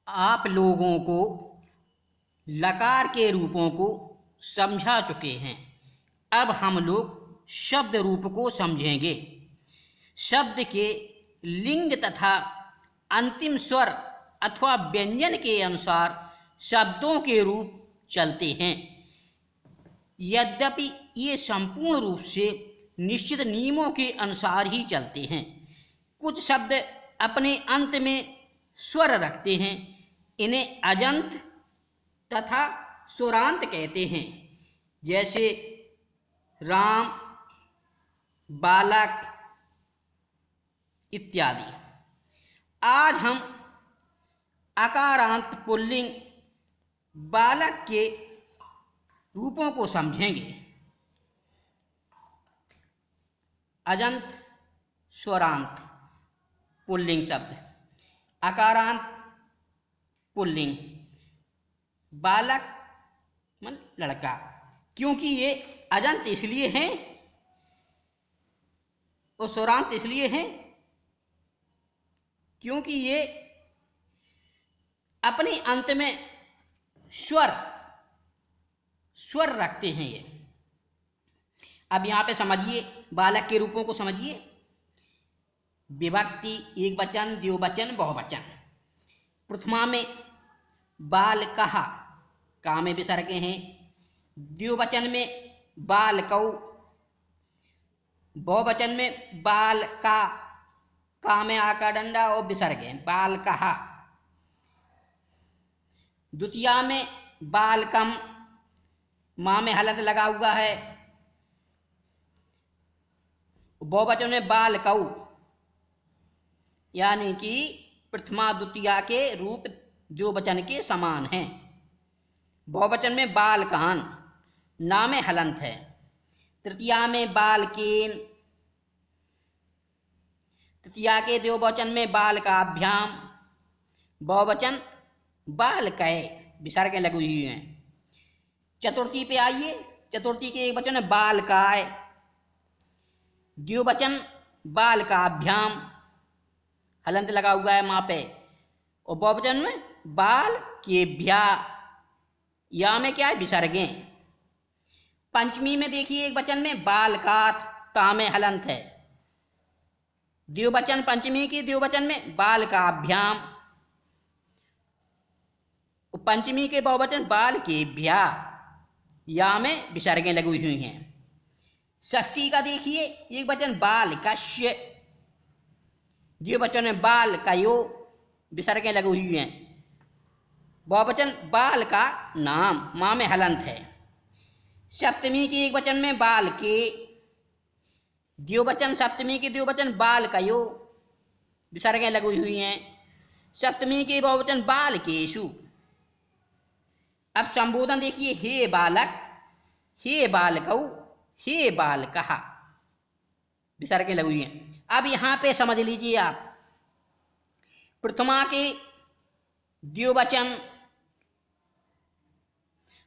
आप लोगों को लकार के रूपों को समझा चुके हैं। अब हम लोग शब्द रूप को समझेंगे। शब्द के लिंग तथा अंतिम स्वर अथवा व्यंजन के अनुसार शब्दों के रूप चलते हैं। यद्यपि ये संपूर्ण रूप से निश्चित नियमों के अनुसार ही चलते हैं। कुछ शब्द अपने अंत में स्वर रखते हैं, इन्हें अजंत तथा स्वरांत कहते हैं, जैसे राम, बालक इत्यादि। आज हम अकारांत पुल्लिंग बालक के रूपों को समझेंगे। अजंत स्वरांत पुल्लिंग शब्द, अकारांत पुल्लिंग, बालक मन लड़का। क्योंकि ये अजंत इसलिए हैं और स्वरांत इसलिए हैं क्योंकि ये अपने अंत में स्वर रखते हैं ये। अब यहाँ पे समझिए, बालक के रूपों को समझिए। विभक्ति, एक वचन, द्विवचन, बहुवचन। प्रथमा में बाल कहा, का में विसर्ग हैं। द्विवचन में बाल कौ, बहुवचन में बाल का में आका डंडा और विसर्ग है, बाल कहा। द्वितीया में बालकम, माँ में हलंत लगा हुआ है। बहुवचन में बालकौ, यानी कि प्रथमा द्वितीया के रूप द्विवचन के समान हैं। बहुवचन में बालकान, ना में हलंत है। तृतीया में बालकेन, तृतीया के द्विवचन में बालकाभ्याम। बहुवचन बालकय, विसर्ग लगी हुई हैं। चतुर्थी पे आइए, चतुर्थी के एक वचन है बालकाय, द्विवचन बालकाभ्याम, हलंत लगा हुआ है माँ पे। और बहुवचन में बाल केभ्या, या में क्या है, विसर्गें। पंचमी में देखिए, एक वचन में बालकात, ता में हलंत है। द्विवचन पंचमी के द्विवचन में बालकाभ्याम। पंचमी के बहुवचन बाल केभ्या, या में विसर्गें लगी हुई हैं। षष्ठी का देखिए, एक वचन बालकस्य, द्विवचन में बालकयो, विसर्गें लगी हुई हैं। बहुवचन बाल का नाम, माँ में हलंत है। सप्तमी की एक वचन में बालके, द्विवचन सप्तमी के द्विवचन बालकयो, विसर्गें लगी हुई हैं। सप्तमी के बहुवचन बालकेषु। अब संबोधन देखिए, हे बालक, हे बालकौ, हे बालकः, विसर्गें लगी हुई हैं। अब यहाँ पे समझ लीजिए आप, प्रथमा के द्विवचन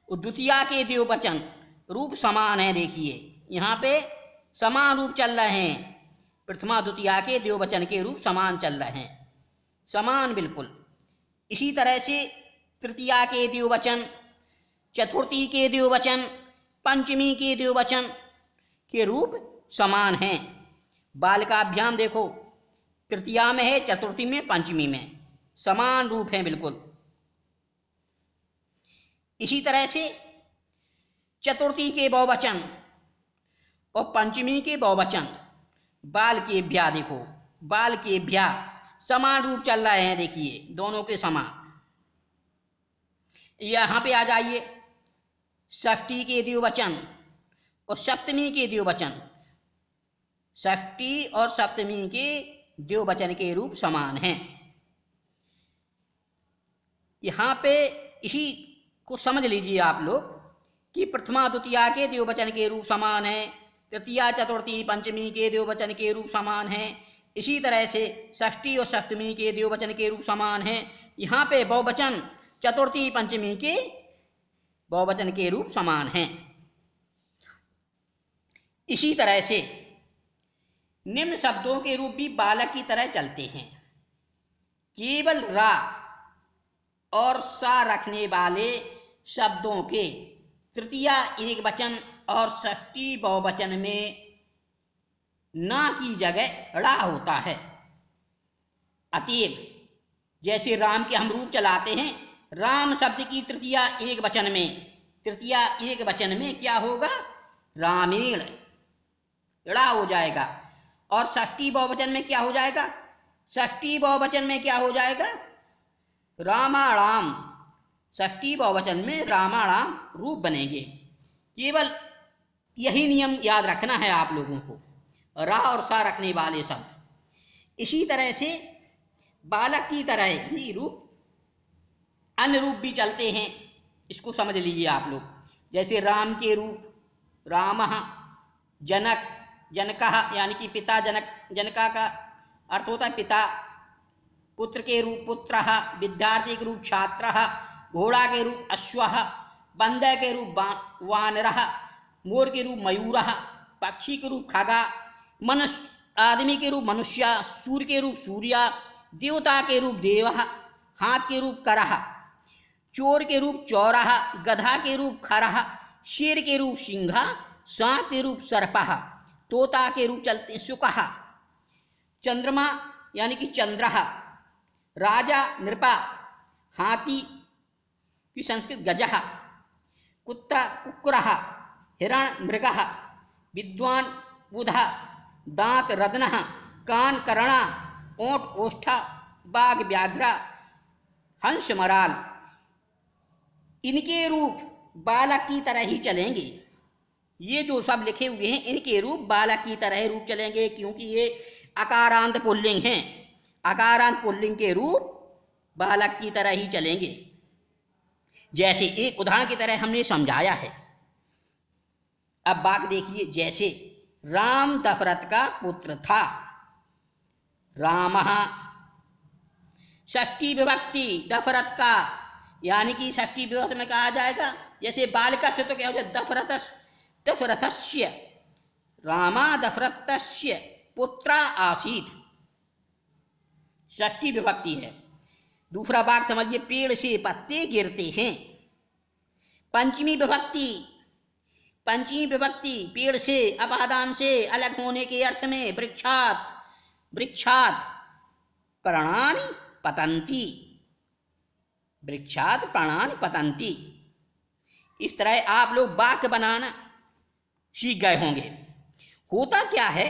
और द्वितीया के द्विवचन रूप समान है। देखिए यहाँ पे समान रूप चल रहे हैं। प्रथमा द्वितीया के द्विवचन के रूप समान चल रहे हैं, समान बिल्कुल। इसी तरह से तृतीया के द्विवचन, चतुर्थी के द्विवचन, पंचमी के द्विवचन के रूप समान हैं। बालकाभ्याम देखो, तृतीया में है, चतुर्थी में, पंचमी में, समान रूप हैं बिल्कुल। इसी तरह से चतुर्थी के बहुवचन और पंचमी के बहुवचन बाल केभ्या, देखो बाल केभ्या, समान रूप चल रहे हैं। देखिए दोनों के समान। यहाँ पे आ जाइए, षष्ठी के द्विवचन और सप्तमी के द्विवचन, षष्ठी और सप्तमी के द्विवचन के रूप समान हैं। यहाँ पे इसी को समझ लीजिए आप लोग कि प्रथमा द्वितीया के द्विवचन के रूप समान है, तृतीया चतुर्थी पंचमी के द्विवचन के रूप समान हैं। इसी तरह से षष्ठी और सप्तमी के द्विवचन के रूप समान हैं। यहाँ पे बहुवचन चतुर्थी पंचमी के बहुवचन के रूप समान हैं। इसी तरह से निम्न शब्दों के रूप भी बालक की तरह चलते हैं। केवल रा और सा रखने वाले शब्दों के तृतीया एक वचन और षष्ठी बहुवचन में ना की जगह ड़ा होता है। अतएव जैसे राम के हम रूप चलाते हैं, राम शब्द की तृतीया एक वचन में क्या होगा? रामेण, ड़ा हो जाएगा। और षष्ठी बहुवचन में क्या हो जाएगा? षष्ठी बहुवचन में क्या हो जाएगा? रामाणाम। षष्ठी बहुवचन में रामाणाम रूप बनेंगे। केवल यही नियम याद रखना है आप लोगों को, रा और सा रखने वाले शब्द। इसी तरह से बालक की तरह ही रूप अन्य रूप भी चलते हैं, इसको समझ लीजिए आप लोग। जैसे राम के रूप रामः, जनक जनकः यानी कि पिता, जनका का अर्थ होता है पिता। पुत्र के रूप पुत्रः, विद्यार्थी के रूप छात्रः, घोड़ा के रूप अश्वः, बंदर के रूप वानरः, मोर के रूप मयूरः, पक्षी के रूप खगा, मनुष्य आदमी के रूप मनुष्य, सूर्य के रूप सूर्य, देवता के रूप देवः, हाथ के रूप करः, चोर के रूप चौरः, गधा के रूप खरः, शेर के रूप सिंह, सांप के रूप सर्पः, तोता के रूप चलते शुकः, चंद्रमा यानी कि चंद्रः, राजा नृपा, हाथी की संस्कृत गजः, कुत्ता कुक्कुरः, हिरण मृगः, विद्वान बुधः, दांत रत्नः, कान करणा, ओंठ ओष्ठा, बाघ व्याघ्र, हंस मराल। इनके रूप बालक की तरह ही चलेंगे। ये जो सब लिखे हुए हैं इनके रूप बालक की तरह रूप चलेंगे, क्योंकि ये अकारांत पुल्लिंग हैं। अकारांत पुल्लिंग के रूप बालक की तरह ही चलेंगे। जैसे एक उदाहरण की तरह हमने समझाया है। अब बात देखिए, जैसे राम दशरथ का पुत्र था, रामः षष्ठी विभक्ति दशरथ का, यानी कि षष्ठी विभक्ति में कहा जाएगा। जैसे बालकस्य तो क्या हो जाए दशरथस्य, रामा दशरथस्य पुत्रा आसीत्, षष्ठी विभक्ति है। दूसरा भाग समझिए, पेड़ से पत्ते गिरते हैं, पंचमी विभक्ति पेड़ से अपादान से अलग होने के अर्थ में वृक्षात् प्राणानि पतन्ति। इस तरह आप लोग वाक्य बनाना सीख गए होंगे। होता क्या है,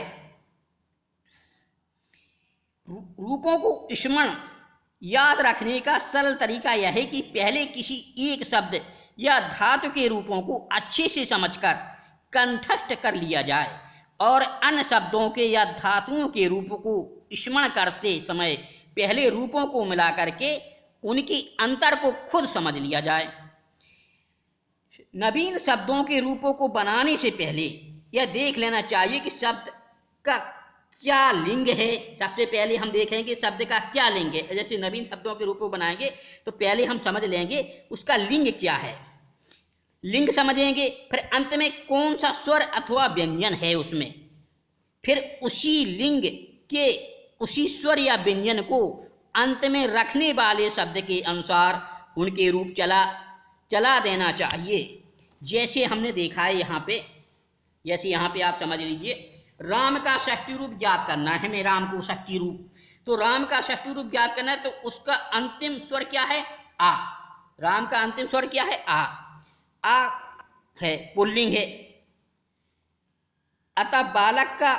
रूपों को स्मरण याद रखने का सरल तरीका यह है कि पहले किसी एक शब्द या धातु के रूपों को अच्छे से समझकर कंठस्थ कर लिया जाए और अन्य शब्दों के या धातुओं के रूपों को स्मरण करते समय पहले रूपों को मिला करके उनके अंतर को खुद समझ लिया जाए। नवीन शब्दों के रूपों को बनाने से पहले यह देख लेना चाहिए कि शब्द का क्या लिंग है। सबसे पहले हम देखेंगे कि शब्द का क्या लिंग है। जैसे नवीन शब्दों के रूप को बनाएंगे तो पहले हम समझ लेंगे उसका लिंग क्या है, लिंग समझेंगे। फिर अंत में कौन सा स्वर अथवा व्यंजन है उसमें, फिर उसी लिंग के उसी स्वर या व्यंजन को अंत में रखने वाले शब्द के अनुसार उनके रूप चला देना चाहिए। जैसे हमने देखा है यहाँ पे, जैसे यहाँ पे आप समझ लीजिए, राम का षष्ठी रूप ज्ञात करना है हमें। राम को षष्ठी रूप, तो राम का षष्ठी रूप ज्ञात करना है तो उसका अंतिम स्वर क्या है? आ। राम का अंतिम स्वर क्या है? आ है, पुल्लिंग है। अतः बालक का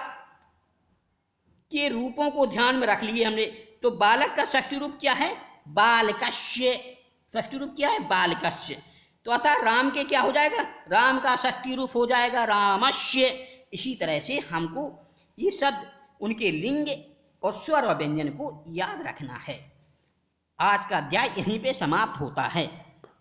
के रूपों को ध्यान में रख लिए हमने। तो बालक का षष्ठी रूप क्या है? बालकस्य। षष्ठी रूप क्या है? बालकस्य। तो अतः राम के क्या हो जाएगा? राम का षष्ठी रूप हो जाएगा रामस्य। इसी तरह से हमको ये शब्द उनके लिंग और स्वर और व्यंजन को याद रखना है। आज का अध्याय यहीं पे समाप्त होता है।